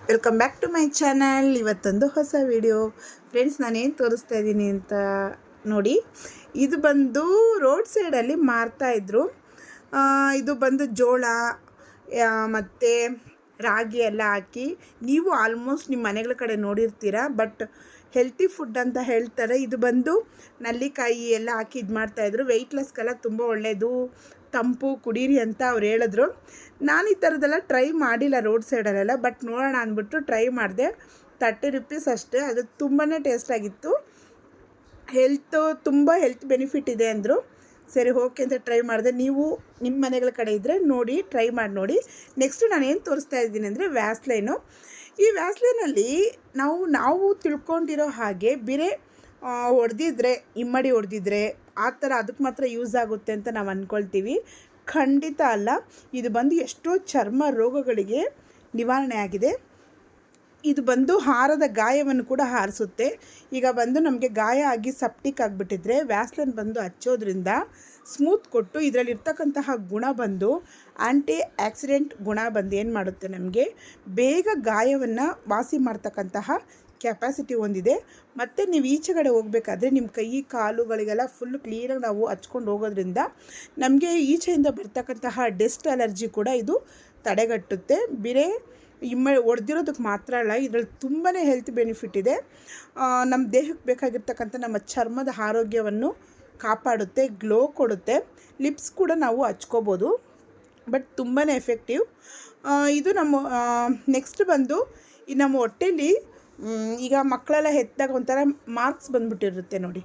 Welcome back to my channel. ಇವತ್ತೊಂದು ಹೊಸ video. Friends, ನಾನೇನು ತೋರಿಸ್ತಾ ಇದ್ದೀನಿ ಅಂತ ನೋಡಿ. ಇದು ಬಂದು ರೋಡ್ ಸೈಡಲ್ಲಿ ಮಾರ್ತಾಯಿದ್ರು. ಇದು ಬಂದು ಜೋಳ ಮತ್ತು ರಾಗಿ ಎಲ್ಲ ಹಾಕಿ, ನೀವು ಆಲ್ಮೋಸ್ಟ್ ನಿಮ್ಮ ಮನೆಗಳ ಕಡೆ ನೋಡಿರ್ತೀರ. ಬಟ್ ಹೆಲ್ತಿ ಫುಡ್ ಅಂತ ಹೇಳ್ತಾರೆ. ಇದು ಬಂದು ನಲ್ಲಿಕಾಯಿ ಎಲ್ಲ ಹಾಕಿ ಇದು ಮಾಡ್ತಾಯಿದ್ರು. ವೆಯ್ಟ್ಲೆಸ್ಗೆಲ್ಲ ತುಂಬ ಒಳ್ಳೆಯದು, ತಂಪು, ಕುಡೀರಿ ಅಂತ ಅವ್ರು ಹೇಳಿದ್ರು. ನಾನು ಈ ಥರದ್ದೆಲ್ಲ ಟ್ರೈ ಮಾಡಿಲ್ಲ ರೋಡ್ ಸೈಡಲ್ಲೆಲ್ಲ. ಬಟ್ ನೋಡೋಣ ಅಂದ್ಬಿಟ್ಟು ಟ್ರೈ ಮಾಡಿದೆ. 30 ರೂಪೀಸ್ ಅಷ್ಟೇ. ಅದು ತುಂಬಾ ಟೇಸ್ಟಾಗಿತ್ತು. ತುಂಬ ಹೆಲ್ತ್ ಬೆನಿಫಿಟ್ ಇದೆ ಅಂದರು. ಸರಿ, ಓಕೆ ಅಂತ ಟ್ರೈ ಮಾಡಿದೆ. ನೀವು ನಿಮ್ಮ ಮನೆಗಳ ಕಡೆ ಇದ್ದರೆ ನೋಡಿ, ಟ್ರೈ ಮಾಡಿ ನೋಡಿ. ನೆಕ್ಸ್ಟು ನಾನು ಏನು ತೋರಿಸ್ತಾ ಇದ್ದೀನಿ ಅಂದರೆ ವ್ಯಾಸ್ಲೈನು. ಈ ವ್ಯಾಸ್ಲೈನಲ್ಲಿ ನಾವು ತಿಳ್ಕೊಂಡಿರೋ ಹಾಗೆ ಬೇರೆ ಹೊಡೆದಿದ್ರೆ, ಇಮ್ಮಡಿ ಹೊಡೆದಿದ್ರೆ ಆ ಥರ ಅದಕ್ಕೆ ಮಾತ್ರ ಯೂಸ್ ಆಗುತ್ತೆ ಅಂತ ನಾವು ಅಂದ್ಕೊಳ್ತೀವಿ. ಖಂಡಿತ ಅಲ್ಲ. ಇದು ಬಂದು ಎಷ್ಟೋ ಚರ್ಮ ರೋಗಗಳಿಗೆ ನಿವಾರಣೆ ಆಗಿದೆ. ಇದು ಬಂದು ಹಾರದ ಗಾಯವನ್ನು ಕೂಡ ಹಾರಿಸುತ್ತೆ. ಈಗ ಬಂದು ನಮಗೆ ಗಾಯ ಆಗಿ ಸೆಪ್ಟಿಕ್ ಆಗಿಬಿಟ್ಟಿದ್ರೆ ವ್ಯಾಸ್ಲಿನ್ ಬಂದು ಹಚ್ಚೋದ್ರಿಂದ ಸ್ಮೂತ್ ಕೊಟ್ಟು ಇದರಲ್ಲಿರ್ತಕ್ಕಂತಹ ಗುಣ ಬಂದು ಆ್ಯಂಟಿ ಆಕ್ಸಿಡೆಂಟ್ ಗುಣ ಬಂದು ಏನು ಮಾಡುತ್ತೆ, ನಮಗೆ ಬೇಗ ಗಾಯವನ್ನು ವಾಸಿ ಮಾಡ್ತಕ್ಕಂತಹ ಕೆಪಾಸಿಟಿ ಹೊಂದಿದೆ. ಮತ್ತು ನೀವು ಈಚೆಗಡೆ ಹೋಗಬೇಕಾದ್ರೆ ನಿಮ್ಮ ಕೈ ಕಾಲುಗಳಿಗೆಲ್ಲ ಫುಲ್ ಕ್ಲೀನಾಗಿ ನಾವು ಹಚ್ಕೊಂಡು ಹೋಗೋದ್ರಿಂದ ನಮಗೆ ಈಚೆಯಿಂದ ಬರ್ತಕ್ಕಂತಹ ಡಸ್ಟ್ ಅಲರ್ಜಿ ಕೂಡ ಇದು ತಡೆಗಟ್ಟುತ್ತೆ. ಬೇರೆ ಹೊಡೆದಿರೋದಕ್ಕೆ ಮಾತ್ರ ಅಲ್ಲ, ಇದರಲ್ಲಿ ತುಂಬಾ ಹೆಲ್ತ್ ಬೆನಿಫಿಟ್ ಇದೆ. ನಮ್ಮ ದೇಹಕ್ಕೆ ಬೇಕಾಗಿರ್ತಕ್ಕಂಥ ನಮ್ಮ ಚರ್ಮದ ಆರೋಗ್ಯವನ್ನು ಕಾಪಾಡುತ್ತೆ, ಗ್ಲೋ ಕೊಡುತ್ತೆ. ಲಿಪ್ಸ್ ಕೂಡ ನಾವು ಹಚ್ಕೋಬೋದು. ಬಟ್ ತುಂಬಾ ಎಫೆಕ್ಟಿವ್ ಇದು. ನೆಕ್ಸ್ಟ್ ಬಂದು ಈ ನಮ್ಮ ಹೊಟ್ಟೆಲಿ ಈಗ ಮಕ್ಕಳೆಲ್ಲ ಹೆತ್ತಾಗ ಒಂಥರ ಮಾರ್ಕ್ಸ್ ಬಂದ್ಬಿಟ್ಟಿರುತ್ತೆ ನೋಡಿ,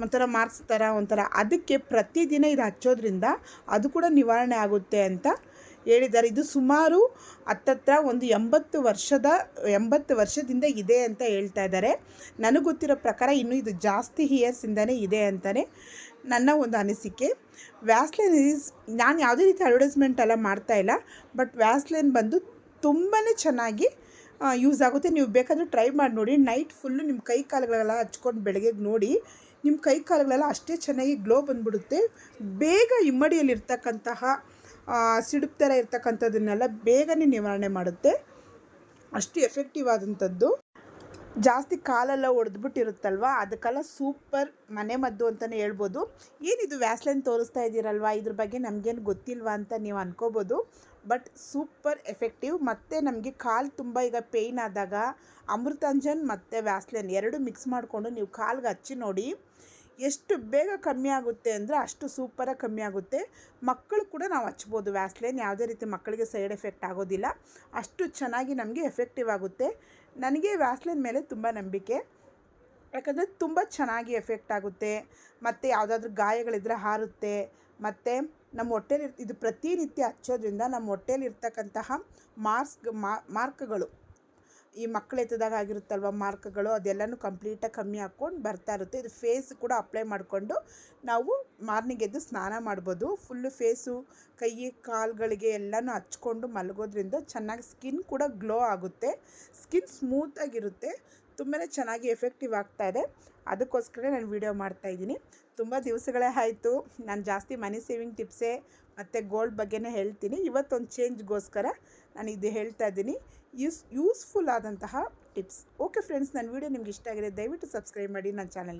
ಒಂಥರ ಮಾರ್ಕ್ಸ್ ಥರ ಒಂಥರ. ಅದಕ್ಕೆ ಪ್ರತಿದಿನ ಇದು ಹಚ್ಚೋದ್ರಿಂದ ಅದು ಕೂಡ ನಿವಾರಣೆ ಆಗುತ್ತೆ ಅಂತ ಹೇಳಿದ್ದಾರೆ. ಇದು ಸುಮಾರು ಹತ್ತತ್ರ ಒಂದು 80 ವರ್ಷದಿಂದ ಇದೆ ಅಂತ ಹೇಳ್ತಾ ಇದ್ದಾರೆ. ನನಗೆ ಗೊತ್ತಿರೋ ಪ್ರಕಾರ ಇನ್ನೂ ಇದು ಜಾಸ್ತಿ ಇಯರ್ಸಿಂದನೇ ಇದೆ ಅಂತಲೇ ನನ್ನ ಒಂದು ಅನಿಸಿಕೆ. ವ್ಯಾಸ್ಲೈನ್ ನಾನು ಯಾವುದೇ ರೀತಿ ಅಡ್ವರ್ಟೈಸ್ಮೆಂಟ್ ಎಲ್ಲ ಮಾಡ್ತಾಯಿಲ್ಲ. ಬಟ್ ವ್ಯಾಸ್ಲೈನ್ ಬಂದು ತುಂಬಾ ಚೆನ್ನಾಗಿ ಯೂಸ್ ಆಗುತ್ತೆ. ನೀವು ಬೇಕಾದರೆ ಟ್ರೈ ಮಾಡಿ ನೋಡಿ. ನೈಟ್ ಫುಲ್ಲು ನಿಮ್ಮ ಕೈ ಕಾಲುಗಳೆಲ್ಲ ಹಚ್ಕೊಂಡು ಬೆಳಗ್ಗೆಗೆ ನೋಡಿ, ನಿಮ್ಮ ಕೈ ಕಾಲುಗಳೆಲ್ಲ ಅಷ್ಟೇ ಚೆನ್ನಾಗಿ ಗ್ಲೋ ಬಂದ್ಬಿಡುತ್ತೆ. ಬೇಗ ಇಮ್ಮಡಿಯಲ್ಲಿರ್ತಕ್ಕಂತಹ ಸಿಡುಬು ಥರ ಇರ್ತಕ್ಕಂಥದ್ದನ್ನೆಲ್ಲ ಬೇಗನೆ ನಿವಾರಣೆ ಮಾಡುತ್ತೆ. ಅಷ್ಟು ಎಫೆಕ್ಟಿವ್ ಆದಂಥದ್ದು. ಜಾಸ್ತಿ ಕಾಲೆಲ್ಲ ಹೊಡೆದ್ಬಿಟ್ಟಿರುತ್ತಲ್ವ, ಅದಕ್ಕೆಲ್ಲ ಸೂಪರ್ ಮನೆಮದ್ದು ಅಂತಲೇ ಹೇಳ್ಬೋದು. ಏನಿದು ವ್ಯಾಸ್ಲೈನ್ ತೋರಿಸ್ತಾ ಇದ್ದೀರಲ್ವ, ಇದ್ರ ಬಗ್ಗೆ ನಮಗೇನು ಗೊತ್ತಿಲ್ವಾ ಅಂತ ನೀವು ಅನ್ಕೋಬೋದು. But super effective. ಮತ್ತು ನಮಗೆ ಕಾಲು ತುಂಬ ಈಗ ಪೇಯ್ನ್ ಆದಾಗ ಅಮೃತಾಂಜನ್ ಮತ್ತು ವ್ಯಾಸ್ಲೈನ್ ಎರಡು ಮಿಕ್ಸ್ ಮಾಡಿಕೊಂಡು ನೀವು ಕಾಲ್ಗೆ ಹಚ್ಚಿ ನೋಡಿ, ಎಷ್ಟು ಬೇಗ ಕಮ್ಮಿ ಆಗುತ್ತೆ ಅಂದರೆ ಅಷ್ಟು ಸೂಪರಾಗಿ ಕಮ್ಮಿ ಆಗುತ್ತೆ. ಮಕ್ಕಳು ಕೂಡ ನಾವು ಹಚ್ಬೋದು ವ್ಯಾಸ್ಲೈನ್. ಯಾವುದೇ ರೀತಿ ಮಕ್ಕಳಿಗೆ ಸೈಡ್ ಎಫೆಕ್ಟ್ ಆಗೋದಿಲ್ಲ. ಅಷ್ಟು ಚೆನ್ನಾಗಿ ನಮಗೆ ಎಫೆಕ್ಟಿವ್ ಆಗುತ್ತೆ. ನನಗೆ ವ್ಯಾಸ್ಲೈನ್ ಮೇಲೆ ತುಂಬ ನಂಬಿಕೆ. ಯಾಕಂದರೆ ತುಂಬ ಚೆನ್ನಾಗಿ ಎಫೆಕ್ಟ್ ಆಗುತ್ತೆ. ಮತ್ತು ಯಾವುದಾದ್ರೂ ಗಾಯಗಳಿದ್ರೆ ಹಾರುತ್ತೆ. ಮತ್ತು ನಮ್ಮ ಹೊಟ್ಟೆಲಿ ಇದು ಪ್ರತಿನಿತ್ಯ ಹಚ್ಚೋದ್ರಿಂದ ನಮ್ಮ ಹೊಟ್ಟೆಲಿ ಇರ್ತಕ್ಕಂತಹ ಮಾರ್ಕ್ಗಳು, ಈ ಮಕ್ಕಳು ಎತ್ತದಾಗ ಆಗಿರುತ್ತಲ್ವ ಮಾರ್ಕ್ಗಳು, ಅದೆಲ್ಲನೂ ಕಂಪ್ಲೀಟಾಗಿ ಕಮ್ಮಿ ಹಾಕ್ಕೊಂಡು ಬರ್ತಾ ಇರುತ್ತೆ. ಇದು ಫೇಸ್ ಕೂಡ ಅಪ್ಲೈ ಮಾಡಿಕೊಂಡು ನಾವು ಮಾರ್ನಿಂಗ್ ಎದ್ದು ಸ್ನಾನ ಮಾಡ್ಬೋದು. ಫುಲ್ಲು ಫೇಸು, ಕೈ ಕಾಲುಗಳಿಗೆ ಎಲ್ಲನೂ ಹಚ್ಕೊಂಡು ಮಲಗೋದ್ರಿಂದ ಚೆನ್ನಾಗಿ ಸ್ಕಿನ್ ಕೂಡ ಗ್ಲೋ ಆಗುತ್ತೆ. ಸ್ಕಿನ್ ಸ್ಮೂತಾಗಿರುತ್ತೆ. ತುಂಬಾ ಚೆನ್ನಾಗಿ ಎಫೆಕ್ಟಿವ್ ಆಗ್ತಾಯಿದೆ. ಅದಕ್ಕೋಸ್ಕರ ನಾನು ವಿಡಿಯೋ ಮಾಡ್ತಾಯಿದ್ದೀನಿ. ತುಂಬ ದಿವಸಗಳೇ ಆಯಿತು. ನಾನು ಜಾಸ್ತಿ ಮನಿ ಸೇವಿಂಗ್ ಟಿಪ್ಸೇ ಮತ್ತು ಗೋಲ್ಡ್ ಬಗ್ಗೆನೇ ಹೇಳ್ತೀನಿ. ಇವತ್ತೊಂದು ಚೇಂಜ್ಗೋಸ್ಕರ ನಾನು ಇದು ಹೇಳ್ತಾ ಇದ್ದೀನಿ. ಯೂಸ್ಫುಲ್ ಆದಂತಹ ಟಿಪ್ಸ್. ಓಕೆ ಫ್ರೆಂಡ್ಸ್, ನನ್ನ ವಿಡಿಯೋ ನಿಮ್ಗೆ ಇಷ್ಟ ಆಗಿದೆ ದಯವಿಟ್ಟು ಸಬ್ಸ್ಕ್ರೈಬ್ ಮಾಡಿ ನನ್ನ ಚಾನಲ್ಗೆ.